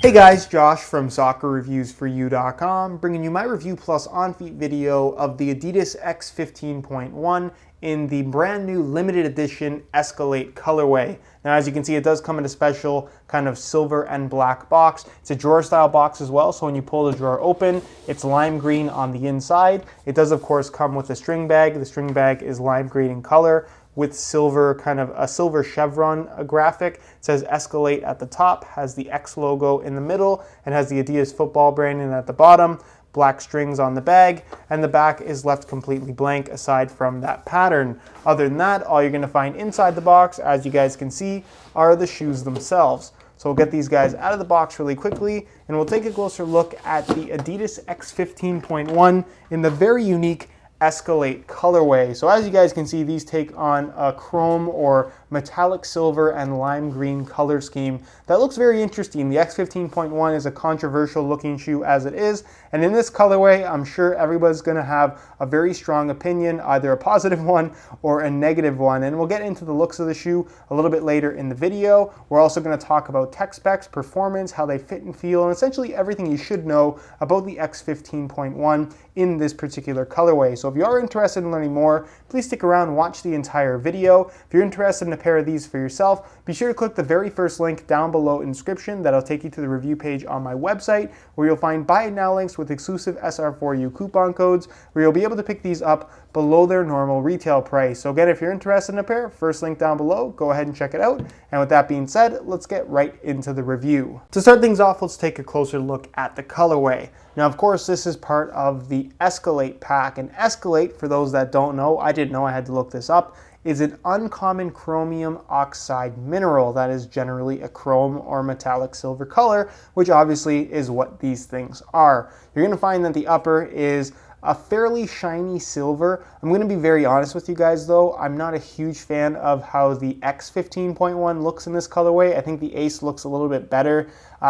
Hey guys, Josh from soccerreviewsforyou.com bringing you my review plus on-feet video of the Adidas X 15.1 in the brand new limited edition Escalate colorway. Now as you can see, it does come in a special kind of silver and black box. It's a drawer style box as well, so when you pull the drawer open, it's lime green on the inside. It does of course come with a string bag. The string bag is lime green in color, with silver, kind of a silver chevron graphic. It says Escalate at the top, has the X logo in the middle, and has the Adidas football branding at the bottom, black strings on the bag, and the back is left completely blank aside from that pattern. Other than that, all you're gonna find inside the box, as you guys can see, are the shoes themselves. So we'll get these guys out of the box really quickly, and we'll take a closer look at the Adidas X 15.1 in the very unique Escalate colorway. So as you guys can see, these take on a chrome or metallic silver and lime green color scheme that looks very interesting. The X 15.1 is a controversial looking shoe as it is, and in this colorway I'm sure everybody's going to have a very strong opinion, either a positive one or a negative one, and we'll get into the looks of the shoe a little bit later in the video. We're also going to talk about tech specs, performance, how they fit and feel, and essentially everything you should know about the X 15.1 in this particular colorway. So if you are interested in learning more, please stick around and watch the entire video. If you're interested in a pair of these for yourself, be sure to click the very first link down below in the description. That'll take you to the review page on my website, where you'll find buy it now links with exclusive SR4U coupon codes, where you'll be able to pick these up below their normal retail price. So again, if you're interested in a pair, first link down below, go ahead and check it out. And with that being said, let's get right into the review. To start things off, let's take a closer look at the colorway. Now, of course, this is part of the Escalate pack, and Escalate, for those that don't know, I didn't know, I had to look this up, is an uncommon chromium oxide mineral that is generally a chrome or metallic silver color, which obviously is what these things are. You're going to find that the upper is a fairly shiny silver. I'm going to be very honest with you guys though, I'm not a huge fan of how the X 15.1 looks in this colorway. I think the Ace looks a little bit better.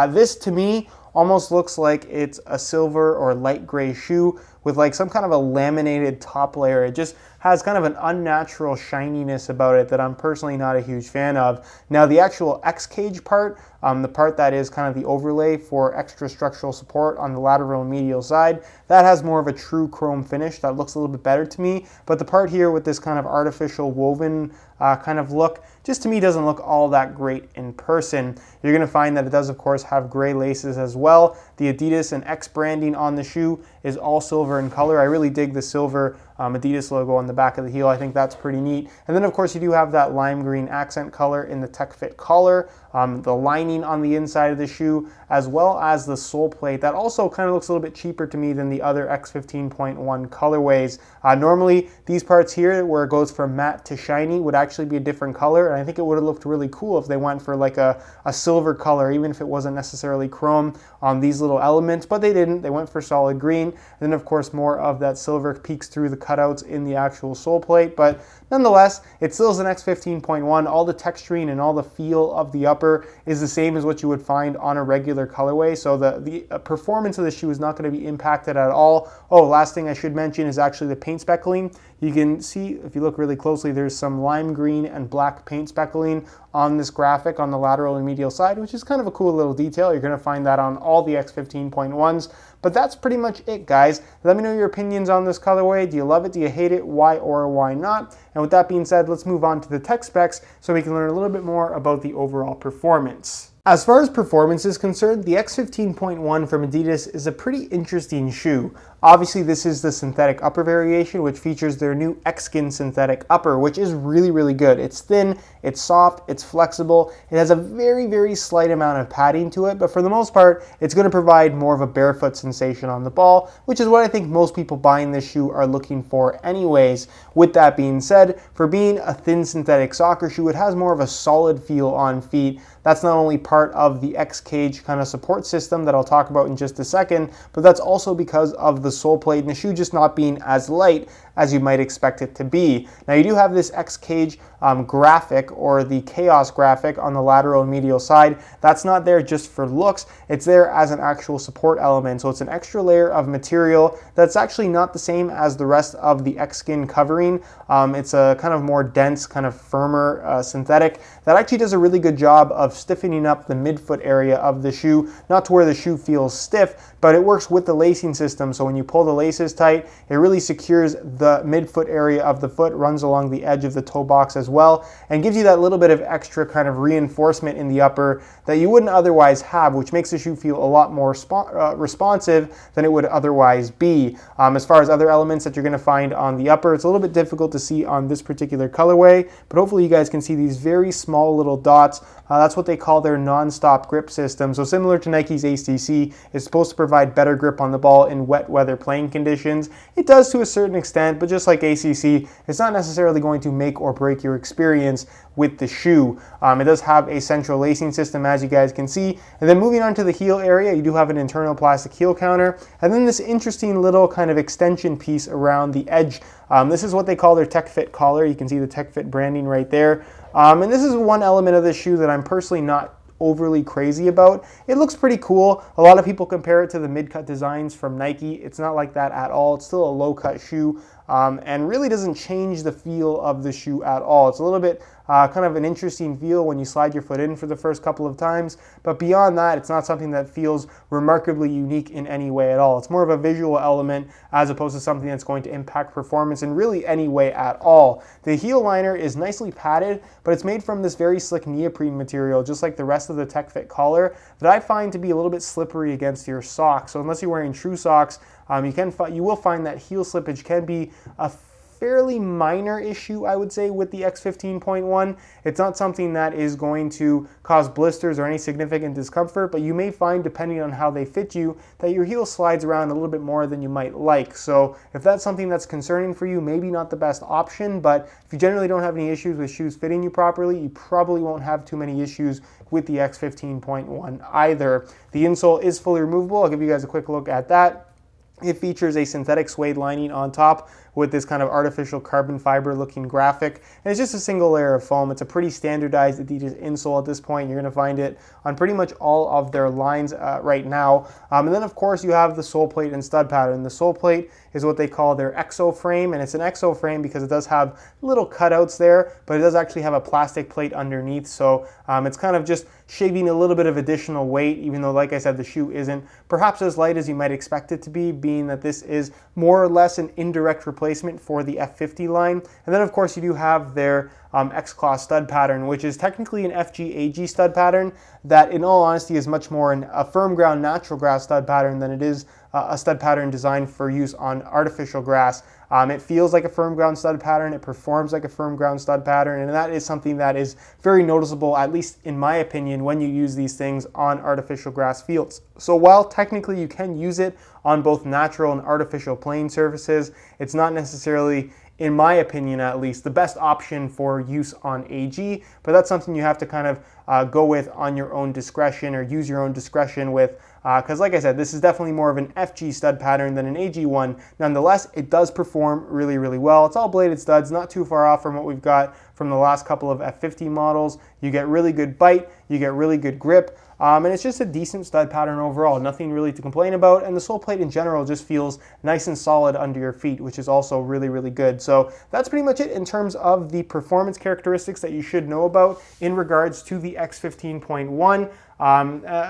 This to me almost looks like it's a silver or light gray shoe with like some kind of a laminated top layer. It just has kind of an unnatural shininess about it that I'm personally not a huge fan of. Now the actual X cage part, the part that is kind of the overlay for extra structural support on the lateral and medial side, that has more of a true chrome finish that looks a little bit better to me. But the part here with this kind of artificial woven kind of look, just to me doesn't look all that great in person. You're going to find that it does of course have gray laces as well. The Adidas and X branding on the shoe is all silver in color. I really dig the silver Adidas logo on the back of the heel. I think that's pretty neat. And then of course you do have that lime green accent color in the Tech Fit collar, the lining on the inside of the shoe, as well as the sole plate. That also kind of looks a little bit cheaper to me than the other X 15.1 colorways. Normally these parts here where it goes from matte to shiny would actually be a different color, and I think it would have looked really cool if they went for like a silver color, even if it wasn't necessarily chrome on these little elements, but they didn't. They went for solid green. And then of course more of that silver peeks through the cutouts in the actual sole plate, but nonetheless, it still is an X 15.1. All the texturing and all the feel of the upper is the same as what you would find on a regular colorway, so the performance of the shoe is not going to be impacted at all. Oh, last thing I should mention is actually the paint speckling. You can see, if you look really closely, there's some lime green and black paint speckling on this graphic on the lateral and medial side, which is kind of a cool little detail. You're going to find that on all the X 15.1s. But that's pretty much it, guys. Let me know your opinions on this colorway. Do you love it? Do you hate it? Why or why not? And with that being said, let's move on to the tech specs so we can learn a little bit more about the overall performance. As far as performance is concerned, the X 15.1 from Adidas is a pretty interesting shoe. Obviously, this is the synthetic upper variation, which features their new X-Skin synthetic upper, which is really, really good. It's thin, it's soft, it's flexible. It has a very, very slight amount of padding to it, but for the most part, it's going to provide more of a barefoot sensation on the ball, which is what I think most people buying this shoe are looking for anyways. With that being said, for being a thin synthetic soccer shoe, it has more of a solid feel on feet. That's not only part of the X cage kind of support system that I'll talk about in just a second, but that's also because of the sole plate and the shoe just not being as light as you might expect it to be. Now you do have this X cage graphic, or the chaos graphic, on the lateral and medial side. That's not there just for looks, it's there as an actual support element. So it's an extra layer of material that's actually not the same as the rest of the X skin covering. It's a kind of more dense, kind of firmer synthetic that actually does a really good job of stiffening up the midfoot area of the shoe, not to where the shoe feels stiff, but it works with the lacing system. So when you pull the laces tight, it really secures the midfoot area of the foot, runs along the edge of the toe box as well, and gives you that little bit of extra kind of reinforcement in the upper that you wouldn't otherwise have, which makes the shoe feel a lot more responsive than it would otherwise be. As far as other elements that you're going to find on the upper, it's a little bit difficult to see on this particular colorway, but hopefully you guys can see these very small little dots. That's what they call their non-stop grip system. So similar to Nike's ACC, it's supposed to provide better grip on the ball in wet weather playing conditions. It does to a certain extent, but just like ACC, it's not necessarily going to make or break your experience with the shoe. It does have a central lacing system, as you guys can see. And then moving on to the heel area, you do have an internal plastic heel counter, and then this interesting little kind of extension piece around the edge. This is what they call their Tech Fit collar. You can see the Tech Fit branding right there. And this is one element of this shoe that I'm personally not overly crazy about. It looks pretty cool. A lot of people compare it to the mid-cut designs from Nike. It's not like that at all. It's still a low-cut shoe, and really doesn't change the feel of the shoe at all. It's a little bit kind of an interesting feel when you slide your foot in for the first couple of times, but beyond that, it's not something that feels remarkably unique in any way at all. It's more of a visual element as opposed to something that's going to impact performance in really any way at all. The heel liner is nicely padded, but it's made from this very slick neoprene material, just like the rest of the Tech Fit collar, that I find to be a little bit slippery against your socks. So unless you're wearing true socks, you will find that heel slippage can be a fairly minor issue, I would say, with the X15.1. It's not something that is going to cause blisters or any significant discomfort, but you may find, depending on how they fit you, that your heel slides around a little bit more than you might like. So if that's something that's concerning for you, maybe not the best option, but if you generally don't have any issues with shoes fitting you properly, you probably won't have too many issues with the X15.1 either. The insole is fully removable. I'll give you guys a quick look at that. It features a synthetic suede lining on top with this kind of artificial carbon fiber looking graphic, and it's just a single layer of foam. It's a pretty standardized Adidas insole at this point. You're going to find it on pretty much all of their lines right now. And then of course you have the sole plate and stud pattern. The sole plate is what they call their exo frame, and it's an exo frame because it does have little cutouts there, but it does actually have a plastic plate underneath, so it's kind of just shaving a little bit of additional weight, even though, like I said, the shoe isn't perhaps as light as you might expect it to be, being that this is more or less an indirect replacement for the F50 line. And then of course you do have their X-Claw stud pattern, which is technically an FG-AG stud pattern that, in all honesty, is much more a firm ground natural grass stud pattern than it is a stud pattern designed for use on artificial grass. It feels like a firm ground stud pattern, it performs like a firm ground stud pattern, and that is something that is very noticeable, at least in my opinion, when you use these things on artificial grass fields. So while technically you can use it on both natural and artificial playing surfaces, it's not necessarily, in my opinion at least, the best option for use on AG, but that's something you have to kind of go with on your own discretion, or use your own discretion with, because like I said, this is definitely more of an FG stud pattern than an AG one. Nonetheless, it does perform really, really well. It's all bladed studs, not too far off from what we've got from the last couple of F50 models. You get really good bite, you get really good grip, and it's just a decent stud pattern overall. Nothing really to complain about, and the sole plate in general just feels nice and solid under your feet, which is also really, really good. So that's pretty much it in terms of the performance characteristics that you should know about in regards to the X15.1.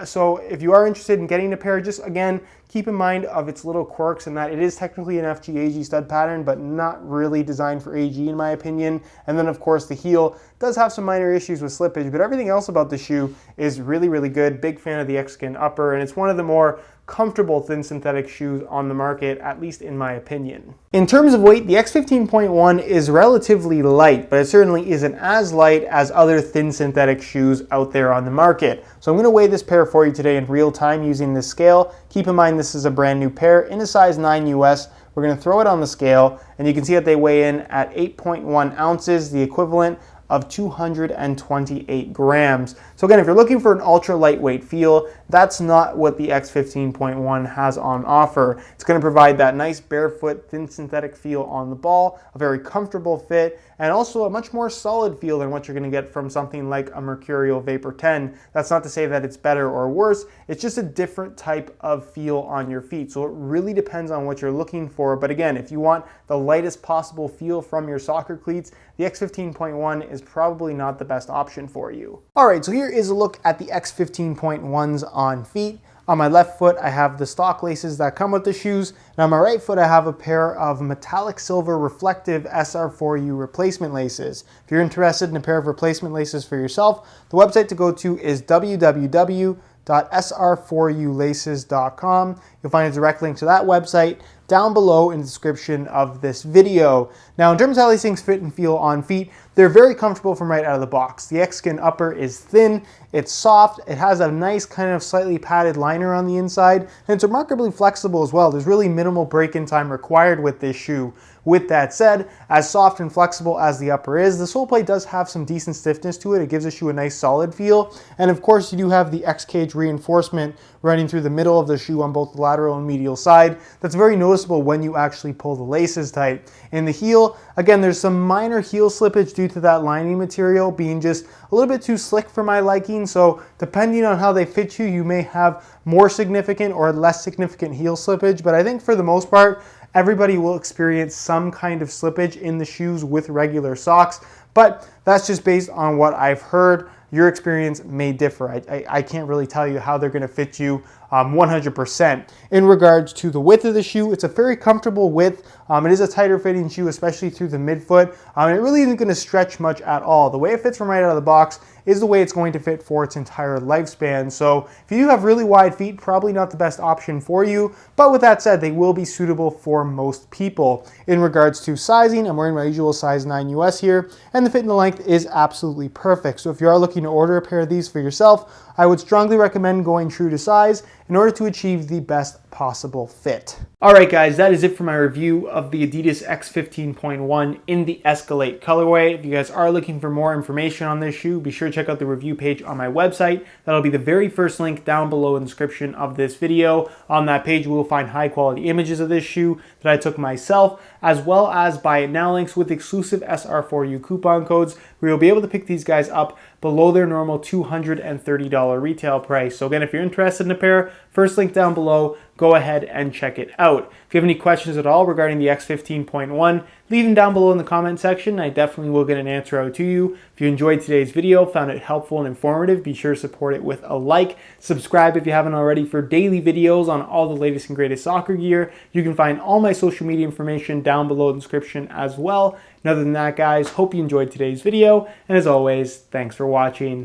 So if you are interested in getting a pair, just again, keep in mind of its little quirks, and that it is technically an FG-AG stud pattern, but not really designed for AG in my opinion. And then of course the heel does have some minor issues with slippage, but everything else about the shoe is really, really good. Big fan of the X-Skin upper, and it's one of the more comfortable thin synthetic shoes on the market, at least in my opinion. In terms of weight, the X15.1 is relatively light, but it certainly isn't as light as other thin synthetic shoes out there on the market. So I'm going to weigh this pair for you today in real time using this scale. Keep in mind this is a brand new pair in a size 9 US. We're going to throw it on the scale, and you can see that they weigh in at 8.1 ounces, the equivalent of 228 grams. So again, if you're looking for an ultra lightweight feel, that's not what the X15.1 has on offer. It's going to provide that nice barefoot, thin synthetic feel on the ball, a very comfortable fit, and also a much more solid feel than what you're going to get from something like a Mercurial Vapor 10. That's not to say that it's better or worse, it's just a different type of feel on your feet. So it really depends on what you're looking for. But again, if you want the lightest possible feel from your soccer cleats, the X15.1 is probably not the best option for you. All right, so here is a look at the X15.1s on feet. On my left foot, I have the stock laces that come with the shoes, and on my right foot, I have a pair of metallic silver reflective SR4U replacement laces. If you're interested in a pair of replacement laces for yourself, the website to go to is www.sr4ulaces.com. You'll find a direct link to that website down below in the description of this video. Now, in terms of how these things fit and feel on feet, they're very comfortable from right out of the box. The X-Skin upper is thin, it's soft, it has a nice kind of slightly padded liner on the inside, and it's remarkably flexible as well. There's really minimal break-in time required with this shoe. With that said, as soft and flexible as the upper is, the Soleplate does have some decent stiffness to it. It gives the shoe a nice solid feel. And of course, you do have the X-Cage reinforcement running through the middle of the shoe on both the lateral and medial side. That's very noticeable when you actually pull the laces tight. In the heel, again, there's some minor heel slippage due to that lining material being just a little bit too slick for my liking. So depending on how they fit you, you may have more significant or less significant heel slippage. But I think for the most part, everybody will experience some kind of slippage in the shoes with regular socks, but that's just based on what I've heard. Your experience may differ. I can't really tell you how they're going to fit you 100%. In regards to the width of the shoe, it's a very comfortable width. It is a tighter fitting shoe, especially through the midfoot. It really isn't going to stretch much at all. The way it fits from right out of the box is the way it's going to fit for its entire lifespan. So if you do have really wide feet, probably not the best option for you. But with that said, they will be suitable for most people. In regards to sizing, I'm wearing my usual size 9 US here, and the fit and the length is absolutely perfect. So if you are looking to order a pair of these for yourself, I would strongly recommend going true to size in order to achieve the best possible fit. All right, guys, that is it for my review of the Adidas X15.1 in the Eskolate colorway. If you guys are looking for more information on this shoe, be sure to check out the review page on my website. That'll be the very first link down below in the description of this video. On that page, we will find high quality images of this shoe that I took myself, as well as buy it now links with exclusive SR4U coupon codes, where you'll be able to pick these guys up below their normal $230 retail price. So again, if you're interested in a pair, first link down below, go ahead and check it out. If you have any questions at all regarding the X15.1, leave them down below in the comment section. I definitely will get an answer out to you. If you enjoyed today's video, found it helpful and informative, be sure to support it with a like. Subscribe if you haven't already for daily videos on all the latest and greatest soccer gear. You can find all my social media information down below in the description as well. And other than that, guys, hope you enjoyed today's video. And as always, thanks for watching.